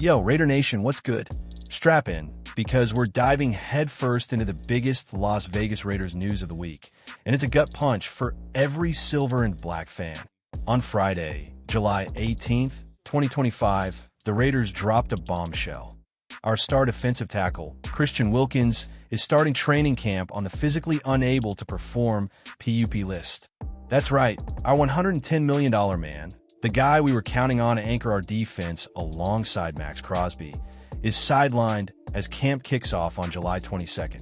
Yo, Raider Nation, what's good? Strap in, because we're diving headfirst into the biggest Las Vegas Raiders news of the week, and it's a gut punch for every silver and black fan. On Friday, July 18th, 2025, the Raiders dropped a bombshell. Our star defensive tackle, Christian Wilkins, is starting training camp on the physically unable to perform PUP list. That's right, our $110 million man, the guy we were counting on to anchor our defense alongside Max Crosby, is sidelined as camp kicks off on July 22nd.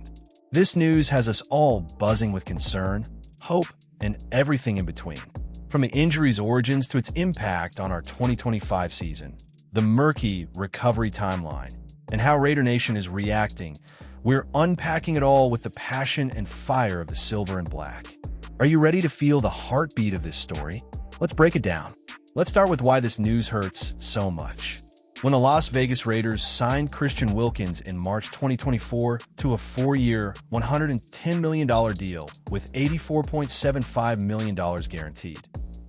This news has us all buzzing with concern, hope, and everything in between. From the injury's origins to its impact on our 2025 season, the murky recovery timeline, and how Raider Nation is reacting, we're unpacking it all with the passion and fire of the silver and black. Are you ready to feel the heartbeat of this story? Let's break it down. Let's start with why this news hurts so much. When the Las Vegas Raiders signed Christian Wilkins in March 2024 to a 4-year, $110 million deal with $84.75 million guaranteed,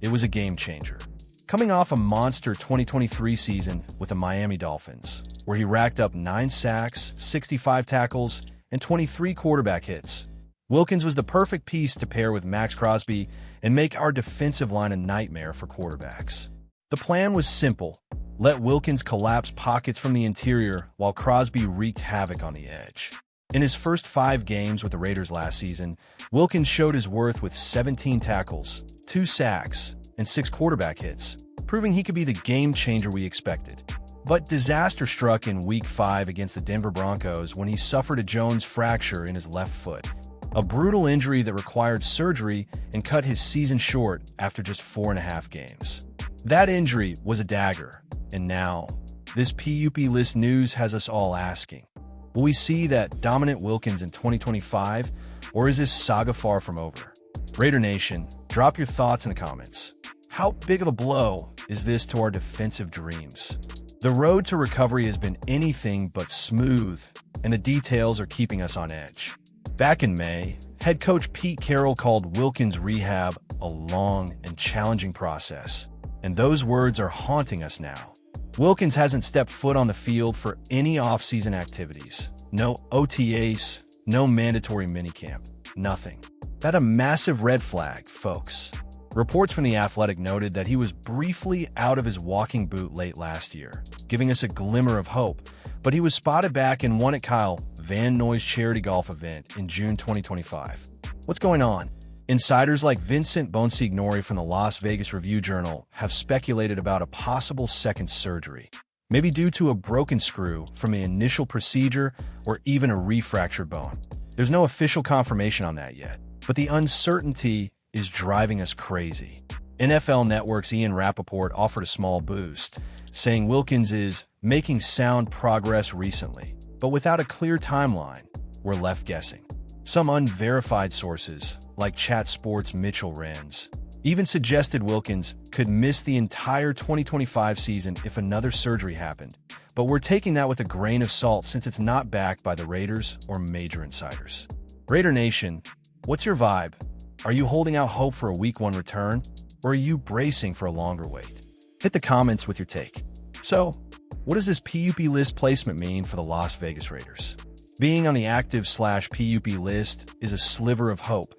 it was a game changer. Coming off a monster 2023 season with the Miami Dolphins, where he racked up 9 sacks, 65 tackles, and 23 quarterback hits, Wilkins was the perfect piece to pair with Max Crosby and make our defensive line a nightmare for quarterbacks. The plan was simple. Let Wilkins collapse pockets from the interior while Crosby wreaked havoc on the edge. In his first 5 games with the Raiders last season, Wilkins showed his worth with 17 tackles, 2 sacks, and 6 quarterback hits, proving he could be the game changer we expected. But disaster struck in Week 5 against the Denver Broncos when he suffered a Jones fracture in his left foot, a brutal injury that required surgery and cut his season short after just 4.5 games. That injury was a dagger, and now, this PUP list news has us all asking, will we see that dominant Wilkins in 2025, or is this saga far from over? Raider Nation, drop your thoughts in the comments. How big of a blow is this to our defensive dreams? The road to recovery has been anything but smooth, and the details are keeping us on edge. Back in May, head coach Pete Carroll called Wilkins' rehab a long and challenging process, and those words are haunting us now. Wilkins hasn't stepped foot on the field for any off-season activities. No OTAs, no mandatory minicamp, nothing. That's a massive red flag, folks. Reports from The Athletic noted that he was briefly out of his walking boot late last year, giving us a glimmer of hope, but he was spotted back in one at Kyle Van Noy's charity golf event in June 2025. What's going on? Insiders like Vincent Bonsignori from the Las Vegas Review-Journal have speculated about a possible second surgery, maybe due to a broken screw from the initial procedure or even a refractured bone. There's no official confirmation on that yet, but the uncertainty is driving us crazy. NFL Network's Ian Rappaport offered a small boost, saying Wilkins is making sound progress recently, but without a clear timeline, we're left guessing. Some unverified sources, like Chat Sports' Mitchell Renz, even suggested Wilkins could miss the entire 2025 season if another surgery happened, but we're taking that with a grain of salt since it's not backed by the Raiders or major insiders. Raider Nation, what's your vibe? Are you holding out hope for a Week 1 return, or are you bracing for a longer wait? Hit the comments with your take. So, what does this PUP list placement mean for the Las Vegas Raiders? Being on the active/PUP list is a sliver of hope.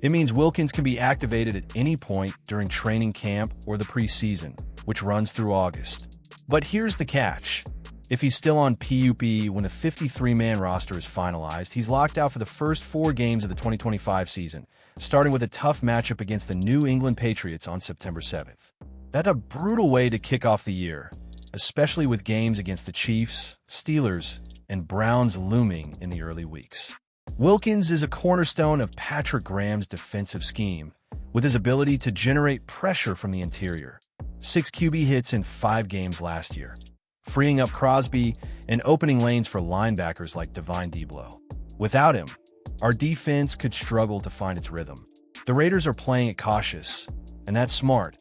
It means Wilkins can be activated at any point during training camp or the preseason, which runs through August. But here's the catch. If he's still on PUP when the 53-man roster is finalized, he's locked out for the first 4 games of the 2025 season, starting with a tough matchup against the New England Patriots on September 7th. That's a brutal way to kick off the year, especially with games against the Chiefs, Steelers, and Browns looming in the early weeks. Wilkins is a cornerstone of Patrick Graham's defensive scheme, with his ability to generate pressure from the interior. 6 QB hits in 5 games last year, freeing up Crosby and opening lanes for linebackers like Divine Deablo. Without him, our defense could struggle to find its rhythm. The Raiders are playing it cautious, and that's smart.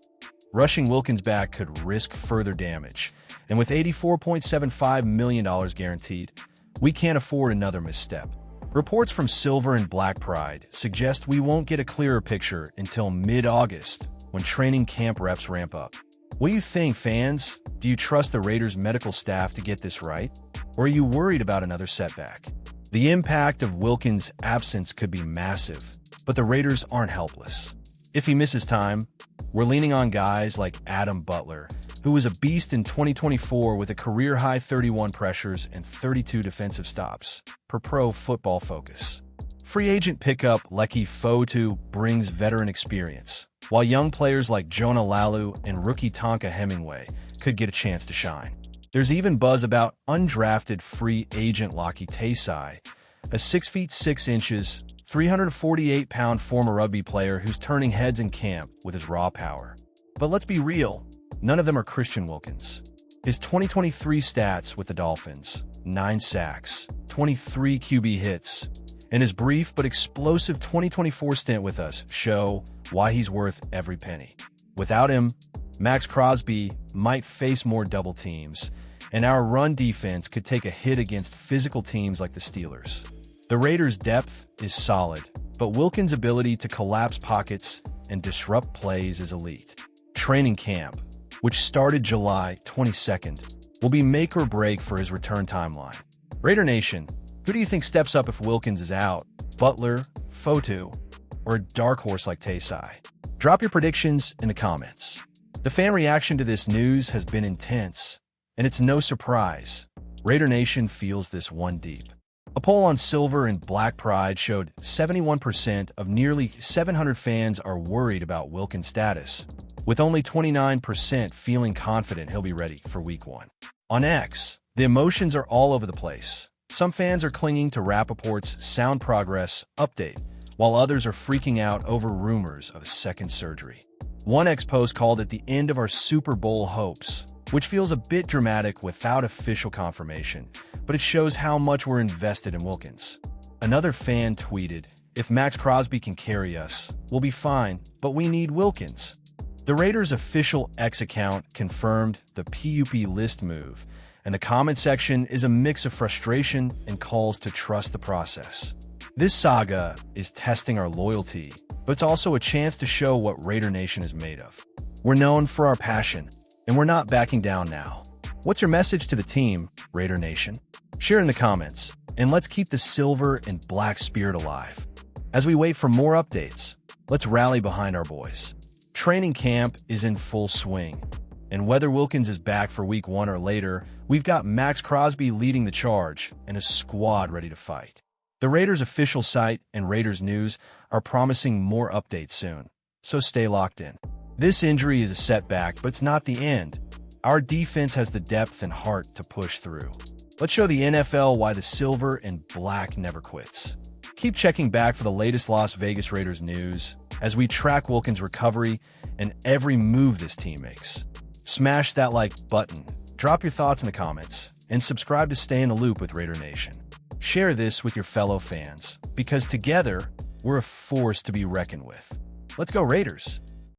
Rushing Wilkins back could risk further damage, and with $84.75 million guaranteed, we can't afford another misstep. Reports from Silver and Black Pride suggest we won't get a clearer picture until mid-August when training camp reps ramp up. What do you think, fans? Do you trust the Raiders' medical staff to get this right? Or are you worried about another setback? The impact of Wilkins' absence could be massive, but the Raiders aren't helpless. If he misses time, we're leaning on guys like Adam Butler, who was a beast in 2024 with a career-high 31 pressures and 32 defensive stops, per Pro Football Focus. Free agent pickup Leki Fotu brings veteran experience, while young players like Jonah Lalu and rookie Tonka Hemingway could get a chance to shine. There's even buzz about undrafted free agent Laki Taysai, a 6 feet 6 inches, 348-pound former rugby player who's turning heads in camp with his raw power. But let's be real, none of them are Christian Wilkins. His 2023 stats with the Dolphins, 9 sacks, 23 QB hits, and his brief but explosive 2024 stint with us show why he's worth every penny. Without him, Max Crosby might face more double teams, and our run defense could take a hit against physical teams like the Steelers. The Raiders' depth is solid, but Wilkins' ability to collapse pockets and disrupt plays is elite. Training camp, which started July 22nd, will be make or break for his return timeline. Raider Nation, who do you think steps up if Wilkins is out? Butler, Fotu, or a dark horse like Taysai? Drop your predictions in the comments. The fan reaction to this news has been intense, and it's no surprise. Raider Nation feels this one deep. A poll on Silver and Black Pride showed 71% of nearly 700 fans are worried about Wilkins' status, with only 29% feeling confident he'll be ready for Week 1. On X, the emotions are all over the place. Some fans are clinging to Rappaport's sound progress update, while others are freaking out over rumors of a second surgery. One X post called it the end of our Super Bowl hopes, which feels a bit dramatic without official confirmation, but it shows how much we're invested in Wilkins. Another fan tweeted, "If Max Crosby can carry us, we'll be fine, but we need Wilkins." The Raiders' official X account confirmed the PUP list move, and the comment section is a mix of frustration and calls to trust the process. This saga is testing our loyalty, but it's also a chance to show what Raider Nation is made of. We're known for our passion, and we're not backing down now. What's your message to the team, Raider Nation? Share in the comments, and let's keep the silver and black spirit alive. As we wait for more updates, let's rally behind our boys. Training camp is in full swing, and whether Wilkins is back for Week 1 or later, we've got Max Crosby leading the charge and a squad ready to fight. The Raiders' official site and Raiders News are promising more updates soon, so stay locked in. This injury is a setback, but it's not the end. Our defense has the depth and heart to push through. Let's show the NFL why the silver and black never quits. Keep checking back for the latest Las Vegas Raiders news as we track Wilkins' recovery and every move this team makes. Smash that like button, drop your thoughts in the comments, and subscribe to stay in the loop with Raider Nation. Share this with your fellow fans, because together, we're a force to be reckoned with. Let's go Raiders!